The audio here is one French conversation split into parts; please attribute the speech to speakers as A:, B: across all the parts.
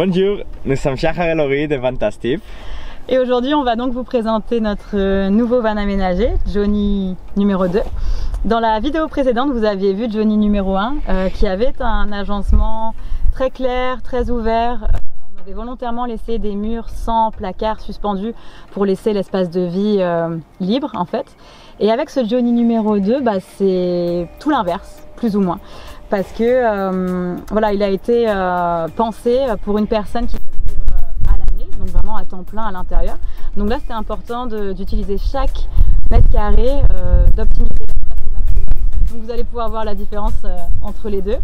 A: Bonjour, nous sommes Shahar et Laurie de Vantastic.
B: Et aujourd'hui, on va donc vous présenter notre nouveau van aménagé, Johnny numéro 2. Dans la vidéo précédente, vous aviez vu Johnny numéro 1 qui avait un agencement très clair, très ouvert. On avait volontairement laissé des murs sans placard suspendus pour laisser l'espace de vie libre en fait. Et avec ce Johnny numéro 2, c'est tout l'inverse, plus ou moins. Parce que voilà, il a été pensé pour une personne qui va vivre à l'année, donc vraiment à temps plein à l'intérieur. Donc là, c'était important d'utiliser chaque mètre carré, d'optimiser l'espace au maximum. Donc vous allez pouvoir voir la différence entre les deux.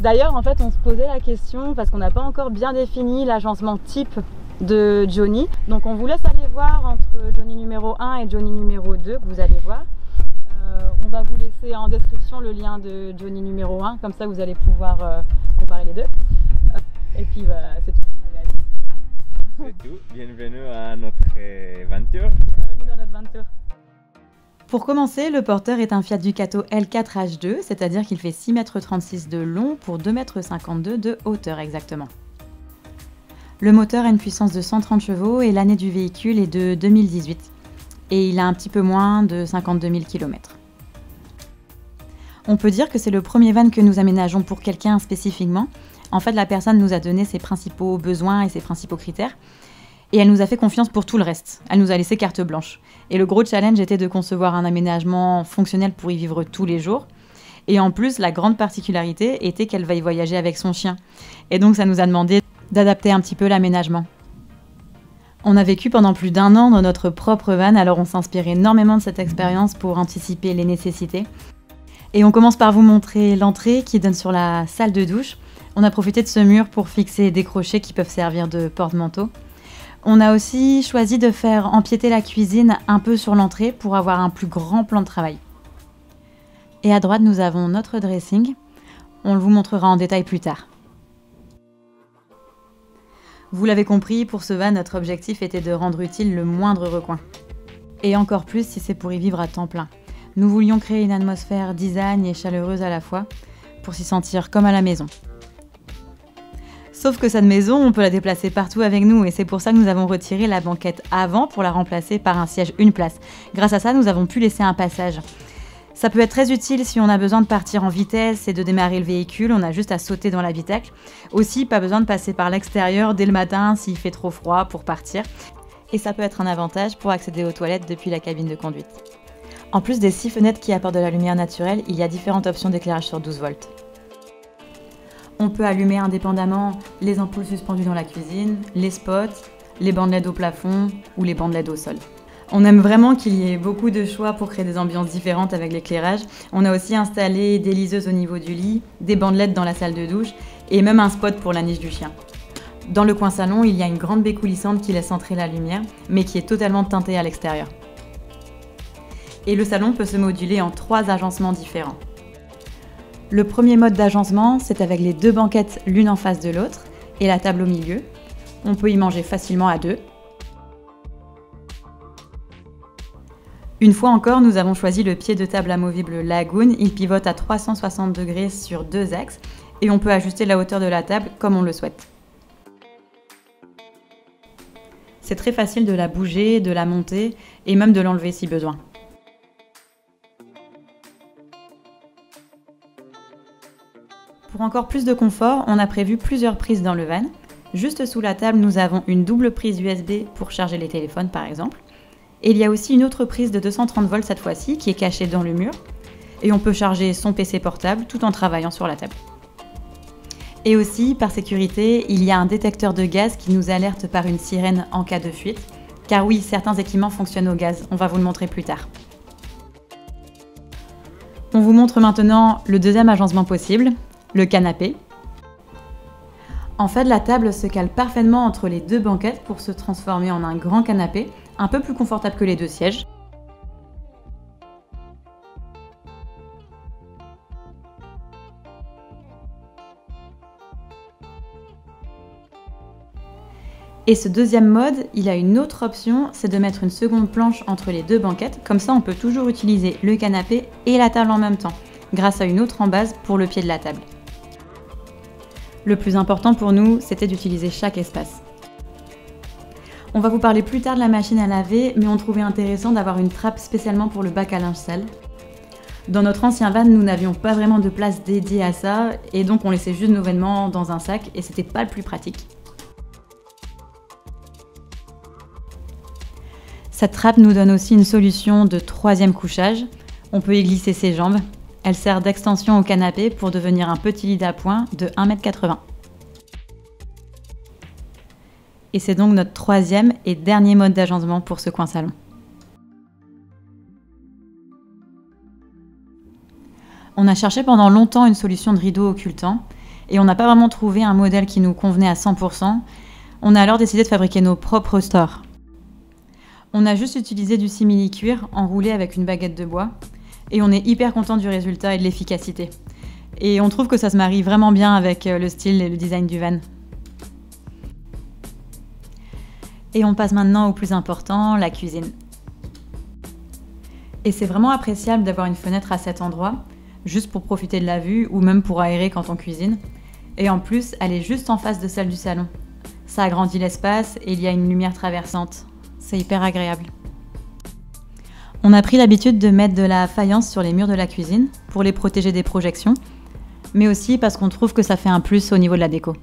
B: D'ailleurs, en fait, on se posait la question parce qu'on n'a pas encore bien défini l'agencement type de Johnny. Donc on vous laisse aller voir entre Johnny numéro 1 et Johnny numéro 2 que vous allez voir. On va vous laisser en description le lien de Johnny numéro 1, comme ça vous allez pouvoir comparer les deux. Et puis c'est tout.
A: C'est tout, bienvenue à notre aventure.
B: Bienvenue dans notre aventure. Pour commencer, le porteur est un Fiat Ducato L4 H2, c'est-à-dire qu'il fait 6,36 m de long pour 2,52 m de hauteur exactement. Le moteur a une puissance de 130 chevaux et l'année du véhicule est de 2018. Et il a un petit peu moins de 52 000 km. On peut dire que c'est le premier van que nous aménageons pour quelqu'un spécifiquement. En fait, la personne nous a donné ses principaux besoins et ses principaux critères. Et elle nous a fait confiance pour tout le reste. Elle nous a laissé carte blanche. Et le gros challenge était de concevoir un aménagement fonctionnel pour y vivre tous les jours. Et en plus, la grande particularité était qu'elle va y voyager avec son chien. Et donc, ça nous a demandé d'adapter un petit peu l'aménagement. On a vécu pendant plus d'1 an dans notre propre van, alors on s'inspire énormément de cette expérience pour anticiper les nécessités. Et on commence par vous montrer l'entrée qui donne sur la salle de douche. On a profité de ce mur pour fixer des crochets qui peuvent servir de porte-manteau. On a aussi choisi de faire empiéter la cuisine un peu sur l'entrée pour avoir un plus grand plan de travail. Et à droite, nous avons notre dressing. On le vous montrera en détail plus tard. Vous l'avez compris, pour ce van, notre objectif était de rendre utile le moindre recoin. Et encore plus si c'est pour y vivre à temps plein. Nous voulions créer une atmosphère design et chaleureuse à la fois, pour s'y sentir comme à la maison. Sauf que cette maison, on peut la déplacer partout avec nous et c'est pour ça que nous avons retiré la banquette avant pour la remplacer par un siège une place. Grâce à ça, nous avons pu laisser un passage. Ça peut être très utile si on a besoin de partir en vitesse et de démarrer le véhicule, on a juste à sauter dans l'habitacle. Aussi, pas besoin de passer par l'extérieur dès le matin s'il fait trop froid pour partir. Et ça peut être un avantage pour accéder aux toilettes depuis la cabine de conduite. En plus des 6 fenêtres qui apportent de la lumière naturelle, il y a différentes options d'éclairage sur 12 volts. On peut allumer indépendamment les ampoules suspendues dans la cuisine, les spots, les bandes LED au plafond ou les bandes LED au sol. On aime vraiment qu'il y ait beaucoup de choix pour créer des ambiances différentes avec l'éclairage. On a aussi installé des liseuses au niveau du lit, des bandes LED dans la salle de douche et même un spot pour la niche du chien. Dans le coin salon, il y a une grande baie coulissante qui laisse entrer la lumière, mais qui est totalement teintée à l'extérieur. Et le salon peut se moduler en 3 agencements différents. Le premier mode d'agencement, c'est avec les 2 banquettes l'une en face de l'autre et la table au milieu. On peut y manger facilement à 2. Une fois encore, nous avons choisi le pied de table amovible Lagoon. Il pivote à 360 degrés sur 2 axes et on peut ajuster la hauteur de la table comme on le souhaite. C'est très facile de la bouger, de la monter et même de l'enlever si besoin. Pour encore plus de confort, on a prévu plusieurs prises dans le van. Juste sous la table, nous avons une double prise USB pour charger les téléphones par exemple. Et il y a aussi une autre prise de 230 volts cette fois-ci qui est cachée dans le mur. Et on peut charger son PC portable tout en travaillant sur la table. Et aussi, par sécurité, il y a un détecteur de gaz qui nous alerte par une sirène en cas de fuite. Car oui, certains équipements fonctionnent au gaz, on va vous le montrer plus tard. On vous montre maintenant le deuxième agencement possible, le canapé. En fait, la table se cale parfaitement entre les 2 banquettes pour se transformer en un grand canapé, un peu plus confortable que les 2 sièges. Et ce deuxième mode, il a une autre option, c'est de mettre une seconde planche entre les 2 banquettes, comme ça on peut toujours utiliser le canapé et la table en même temps, grâce à une autre embase pour le pied de la table. Le plus important pour nous, c'était d'utiliser chaque espace. On va vous parler plus tard de la machine à laver, mais on trouvait intéressant d'avoir une trappe spécialement pour le bac à linge sale. Dans notre ancien van, nous n'avions pas vraiment de place dédiée à ça, et donc on laissait juste nos vêtements dans un sac, et c'était pas le plus pratique. Cette trappe nous donne aussi une solution de 3e couchage. On peut y glisser ses jambes. Elle sert d'extension au canapé pour devenir un petit lit d'appoint de 1,80 m. Et c'est donc notre 3e et dernier mode d'agencement pour ce coin salon. On a cherché pendant longtemps une solution de rideau occultant et on n'a pas vraiment trouvé un modèle qui nous convenait à 100%. On a alors décidé de fabriquer nos propres stores. On a juste utilisé du simili-cuir enroulé avec une baguette de bois et on est hyper content du résultat et de l'efficacité. Et on trouve que ça se marie vraiment bien avec le style et le design du van. Et on passe maintenant au plus important, la cuisine. Et c'est vraiment appréciable d'avoir une fenêtre à cet endroit, juste pour profiter de la vue ou même pour aérer quand on cuisine. Et en plus, elle est juste en face de celle du salon. Ça agrandit l'espace et il y a une lumière traversante. C'est hyper agréable. On a pris l'habitude de mettre de la faïence sur les murs de la cuisine pour les protéger des projections, mais aussi parce qu'on trouve que ça fait un plus au niveau de la déco.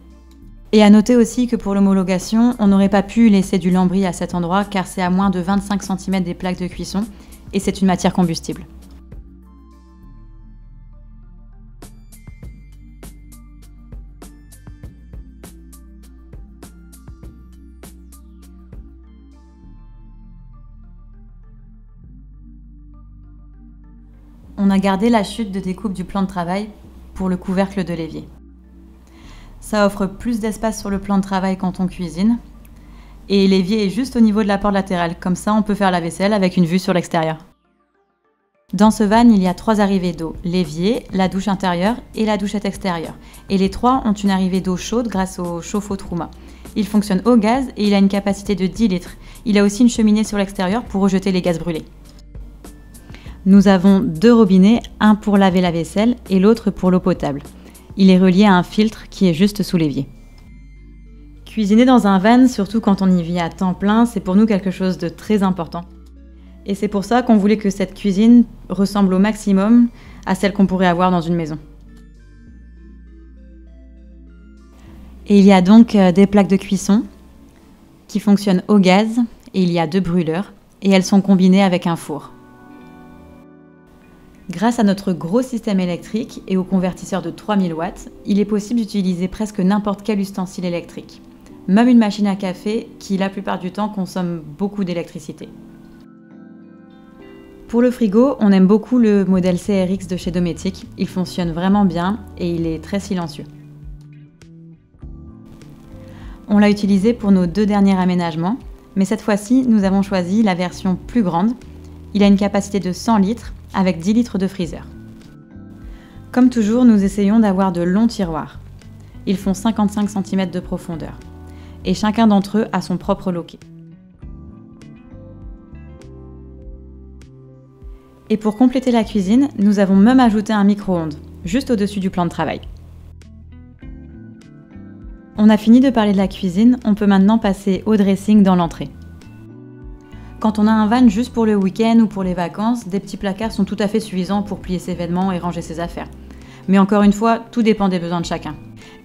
B: Et à noter aussi que pour l'homologation, on n'aurait pas pu laisser du lambris à cet endroit car c'est à moins de 25 cm des plaques de cuisson et c'est une matière combustible. On a gardé la chute de découpe du plan de travail pour le couvercle de l'évier. Ça offre plus d'espace sur le plan de travail quand on cuisine. Et l'évier est juste au niveau de la porte latérale, comme ça on peut faire la vaisselle avec une vue sur l'extérieur. Dans ce van, il y a 3 arrivées d'eau, l'évier, la douche intérieure et la douchette extérieure. Et les 3 ont une arrivée d'eau chaude grâce au chauffe-eau Truma. Il fonctionne au gaz et il a une capacité de 10 litres. Il a aussi une cheminée sur l'extérieur pour rejeter les gaz brûlés. Nous avons 2 robinets, un pour laver la vaisselle et l'autre pour l'eau potable. Il est relié à un filtre qui est juste sous l'évier. Cuisiner dans un van, surtout quand on y vit à temps plein, c'est pour nous quelque chose de très important. Et c'est pour ça qu'on voulait que cette cuisine ressemble au maximum à celle qu'on pourrait avoir dans une maison. Et il y a donc des plaques de cuisson qui fonctionnent au gaz et il y a 2 brûleurs et elles sont combinées avec un four. Grâce à notre gros système électrique et au convertisseur de 3000 watts, il est possible d'utiliser presque n'importe quel ustensile électrique, même une machine à café qui la plupart du temps consomme beaucoup d'électricité. Pour le frigo, on aime beaucoup le modèle CRX de chez Dometic, il fonctionne vraiment bien et il est très silencieux. On l'a utilisé pour nos 2 derniers aménagements, mais cette fois-ci, nous avons choisi la version plus grande. Il a une capacité de 100 litres avec 10 litres de freezer. Comme toujours, nous essayons d'avoir de longs tiroirs. Ils font 55 cm de profondeur. Et chacun d'entre eux a son propre loquet. Et pour compléter la cuisine, nous avons même ajouté un micro-ondes, juste au-dessus du plan de travail. On a fini de parler de la cuisine, on peut maintenant passer au dressing dans l'entrée. Quand on a un van juste pour le week-end ou pour les vacances, des petits placards sont tout à fait suffisants pour plier ses vêtements et ranger ses affaires. Mais encore une fois, tout dépend des besoins de chacun.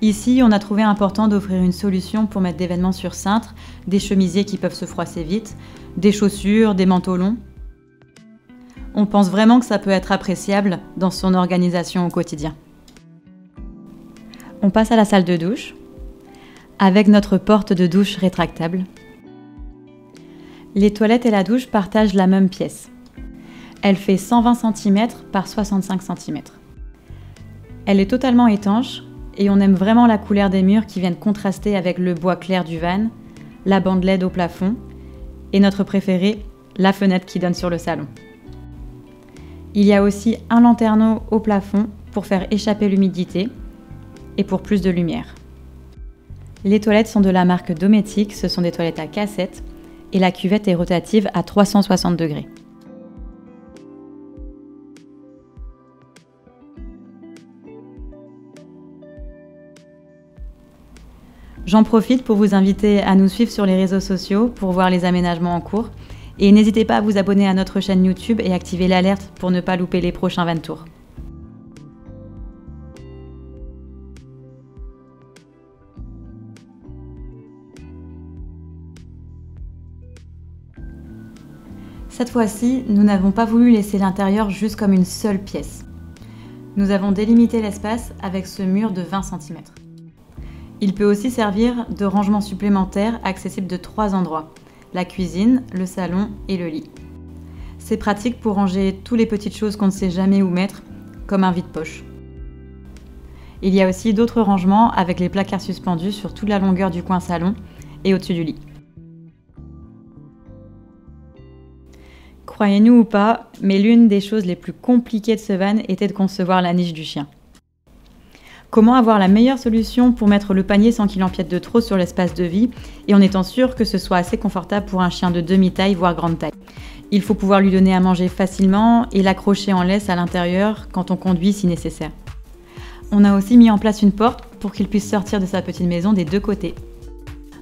B: Ici, on a trouvé important d'offrir une solution pour mettre des vêtements sur cintre, des chemisiers qui peuvent se froisser vite, des chaussures, des manteaux longs. On pense vraiment que ça peut être appréciable dans son organisation au quotidien. On passe à la salle de douche, avec notre porte de douche rétractable. Les toilettes et la douche partagent la même pièce. Elle fait 120 cm par 65 cm. Elle est totalement étanche et on aime vraiment la couleur des murs qui viennent contraster avec le bois clair du van, la bande LED au plafond et notre préféré, la fenêtre qui donne sur le salon. Il y a aussi un lanterneau au plafond pour faire échapper l'humidité et pour plus de lumière. Les toilettes sont de la marque Dometic, ce sont des toilettes à cassette et la cuvette est rotative à 360 degrés. J'en profite pour vous inviter à nous suivre sur les réseaux sociaux pour voir les aménagements en cours. Et n'hésitez pas à vous abonner à notre chaîne YouTube et activer l'alerte pour ne pas louper les prochains van tours. Cette fois-ci, nous n'avons pas voulu laisser l'intérieur juste comme une seule pièce. Nous avons délimité l'espace avec ce mur de 20 cm. Il peut aussi servir de rangement supplémentaire accessible de 3 endroits, la cuisine, le salon et le lit. C'est pratique pour ranger toutes les petites choses qu'on ne sait jamais où mettre, comme un vide-poche. Il y a aussi d'autres rangements avec les placards suspendus sur toute la longueur du coin salon et au-dessus du lit. Croyez-nous ou pas, mais l'une des choses les plus compliquées de ce van était de concevoir la niche du chien. Comment avoir la meilleure solution pour mettre le panier sans qu'il empiète de trop sur l'espace de vie et en étant sûr que ce soit assez confortable pour un chien de demi-taille voire grande taille. Il faut pouvoir lui donner à manger facilement et l'accrocher en laisse à l'intérieur quand on conduit si nécessaire. On a aussi mis en place une porte pour qu'il puisse sortir de sa petite maison des deux côtés.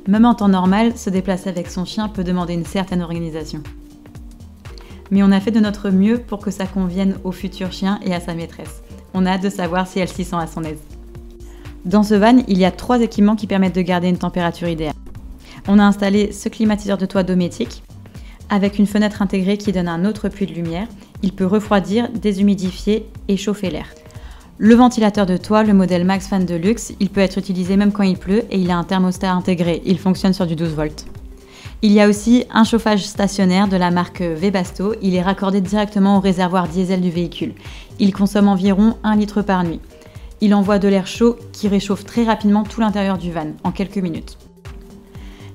B: Même en temps normal, se déplacer avec son chien peut demander une certaine organisation. Mais on a fait de notre mieux pour que ça convienne au futur chien et à sa maîtresse. On a hâte de savoir si elle s'y sent à son aise. Dans ce van, il y a 3 équipements qui permettent de garder une température idéale. On a installé ce climatiseur de toit Dometic, avec une fenêtre intégrée qui donne un autre puits de lumière. Il peut refroidir, déshumidifier et chauffer l'air. Le ventilateur de toit, le modèle MaxFan Deluxe, il peut être utilisé même quand il pleut et il a un thermostat intégré. Il fonctionne sur du 12 volts. Il y a aussi un chauffage stationnaire de la marque Webasto. Il est raccordé directement au réservoir diesel du véhicule. Il consomme environ 1 litre par nuit. Il envoie de l'air chaud qui réchauffe très rapidement tout l'intérieur du van, en quelques minutes.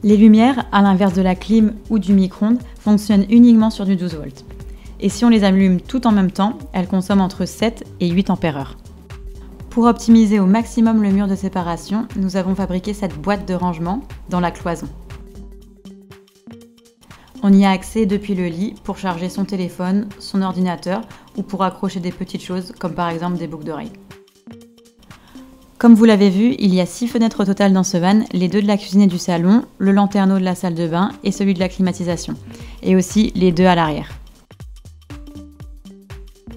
B: Les lumières, à l'inverse de la clim ou du micro-ondes, fonctionnent uniquement sur du 12 volts. Et si on les allume toutes en même temps, elles consomment entre 7 et 8 ampères-heure. Pour optimiser au maximum le mur de séparation, nous avons fabriqué cette boîte de rangement dans la cloison. On y a accès depuis le lit pour charger son téléphone, son ordinateur ou pour accrocher des petites choses comme par exemple des boucles d'oreilles. Comme vous l'avez vu, il y a 6 fenêtres au total dans ce van, les 2 de la cuisine et du salon, le lanterneau de la salle de bain et celui de la climatisation, et aussi les 2 à l'arrière.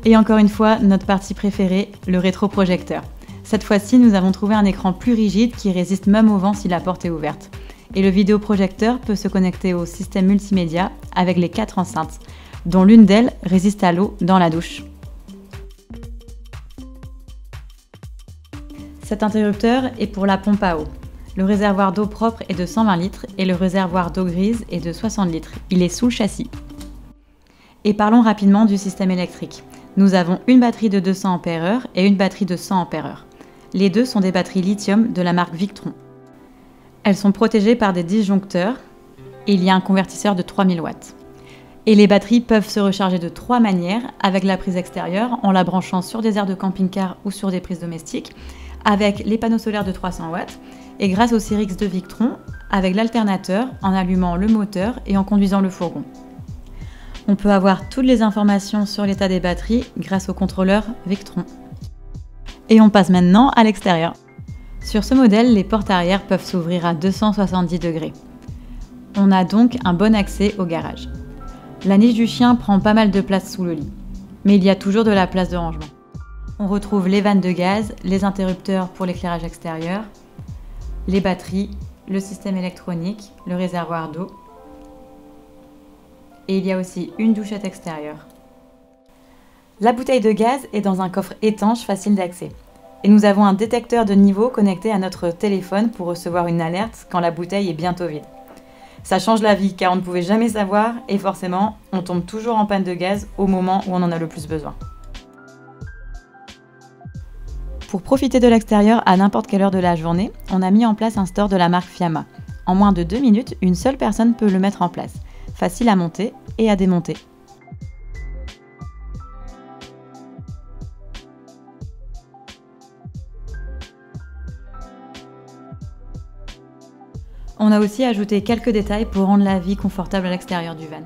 B: Et encore une fois, notre partie préférée, le rétroprojecteur. Cette fois-ci, nous avons trouvé un écran plus rigide qui résiste même au vent si la porte est ouverte. Et le vidéoprojecteur peut se connecter au système multimédia avec les 4 enceintes, dont l'une d'elles résiste à l'eau dans la douche. Cet interrupteur est pour la pompe à eau. Le réservoir d'eau propre est de 120 litres et le réservoir d'eau grise est de 60 litres. Il est sous le châssis. Et parlons rapidement du système électrique. Nous avons une batterie de 200 ampères-heure et une batterie de 100 ampères-heure. Les deux sont des batteries lithium de la marque Victron. Elles sont protégées par des disjoncteurs et il y a un convertisseur de 3000 watts. Et les batteries peuvent se recharger de 3 manières, avec la prise extérieure, en la branchant sur des aires de camping-car ou sur des prises domestiques, avec les panneaux solaires de 300 watts, et grâce au Cyrix de Victron, avec l'alternateur, en allumant le moteur et en conduisant le fourgon. On peut avoir toutes les informations sur l'état des batteries grâce au contrôleur Victron. Et on passe maintenant à l'extérieur. Sur ce modèle, les portes arrière peuvent s'ouvrir à 270 degrés. On a donc un bon accès au garage. La niche du chien prend pas mal de place sous le lit, mais il y a toujours de la place de rangement. On retrouve les vannes de gaz, les interrupteurs pour l'éclairage extérieur, les batteries, le système électronique, le réservoir d'eau. Et il y a aussi une douchette extérieure. La bouteille de gaz est dans un coffre étanche facile d'accès. Et nous avons un détecteur de niveau connecté à notre téléphone pour recevoir une alerte quand la bouteille est bientôt vide. Ça change la vie car on ne pouvait jamais savoir et forcément, on tombe toujours en panne de gaz au moment où on en a le plus besoin. Pour profiter de l'extérieur à n'importe quelle heure de la journée, on a mis en place un store de la marque Fiamma. En moins de 2 minutes, une seule personne peut le mettre en place. Facile à monter et à démonter. On a aussi ajouté quelques détails pour rendre la vie confortable à l'extérieur du van.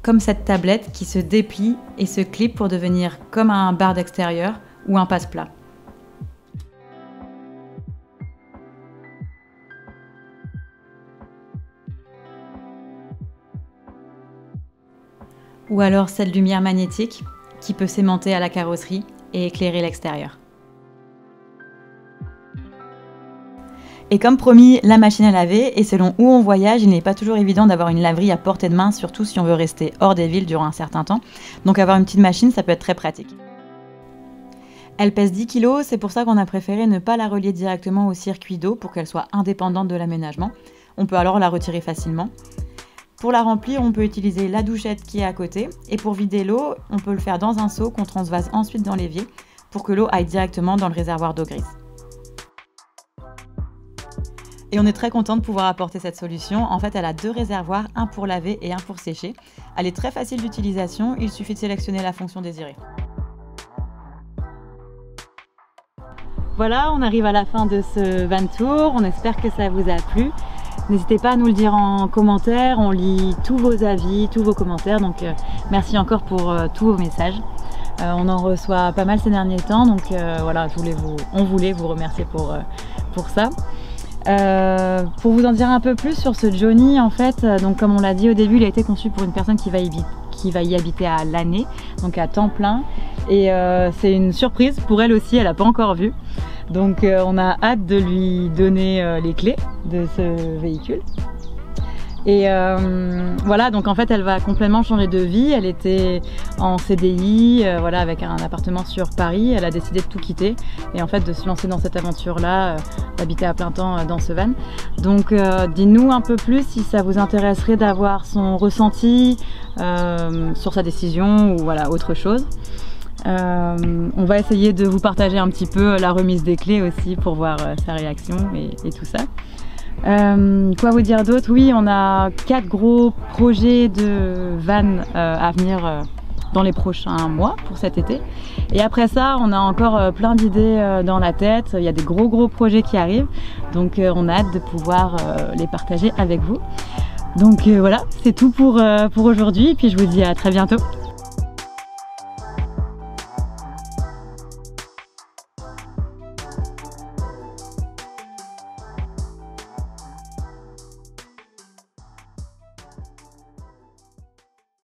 B: Comme cette tablette qui se déplie et se clip pour devenir comme un bar d'extérieur ou un passe-plat. Ou alors cette lumière magnétique qui peut s'aimanter à la carrosserie et éclairer l'extérieur. Et comme promis, la machine à laver, et selon où on voyage, il n'est pas toujours évident d'avoir une laverie à portée de main, surtout si on veut rester hors des villes durant un certain temps. Donc avoir une petite machine, ça peut être très pratique. Elle pèse 10 kg, c'est pour ça qu'on a préféré ne pas la relier directement au circuit d'eau pour qu'elle soit indépendante de l'aménagement. On peut alors la retirer facilement. Pour la remplir, on peut utiliser la douchette qui est à côté, et pour vider l'eau, on peut le faire dans un seau qu'on transvase ensuite dans l'évier pour que l'eau aille directement dans le réservoir d'eau grise. Et on est très content de pouvoir apporter cette solution. En fait, elle a 2 réservoirs, un pour laver et un pour sécher. Elle est très facile d'utilisation, il suffit de sélectionner la fonction désirée. Voilà, on arrive à la fin de ce van tour. On espère que ça vous a plu. N'hésitez pas à nous le dire en commentaire. On lit tous vos avis, tous vos commentaires. Donc merci encore pour tous vos messages. On en reçoit pas mal ces derniers temps. Donc voilà, on voulait vous remercier pour ça. Pour vous en dire un peu plus sur ce Johnny, en fait, donc comme on l'a dit au début, il a été conçu pour une personne qui va y habiter à l'année, donc à temps plein. Et c'est une surprise pour elle aussi, elle n'a pas encore vu. Donc on a hâte de lui donner les clés de ce véhicule. Et voilà, donc en fait elle va complètement changer de vie. Elle était en CDI, voilà, avec un appartement sur Paris. Elle a décidé de tout quitter et en fait de se lancer dans cette aventure-là, d'habiter à plein temps dans ce van. Donc dites-nous un peu plus si ça vous intéresserait d'avoir son ressenti sur sa décision ou voilà, autre chose. On va essayer de vous partager un petit peu la remise des clés aussi pour voir sa réaction et tout ça. Quoi vous dire d'autre? Oui, on a 4 gros projets de van à venir dans les prochains mois pour cet été. Et après ça, on a encore plein d'idées dans la tête. Il y a des gros projets qui arrivent. Donc on a hâte de pouvoir les partager avec vous. Donc voilà, c'est tout pour aujourd'hui. Et puis je vous dis à très bientôt.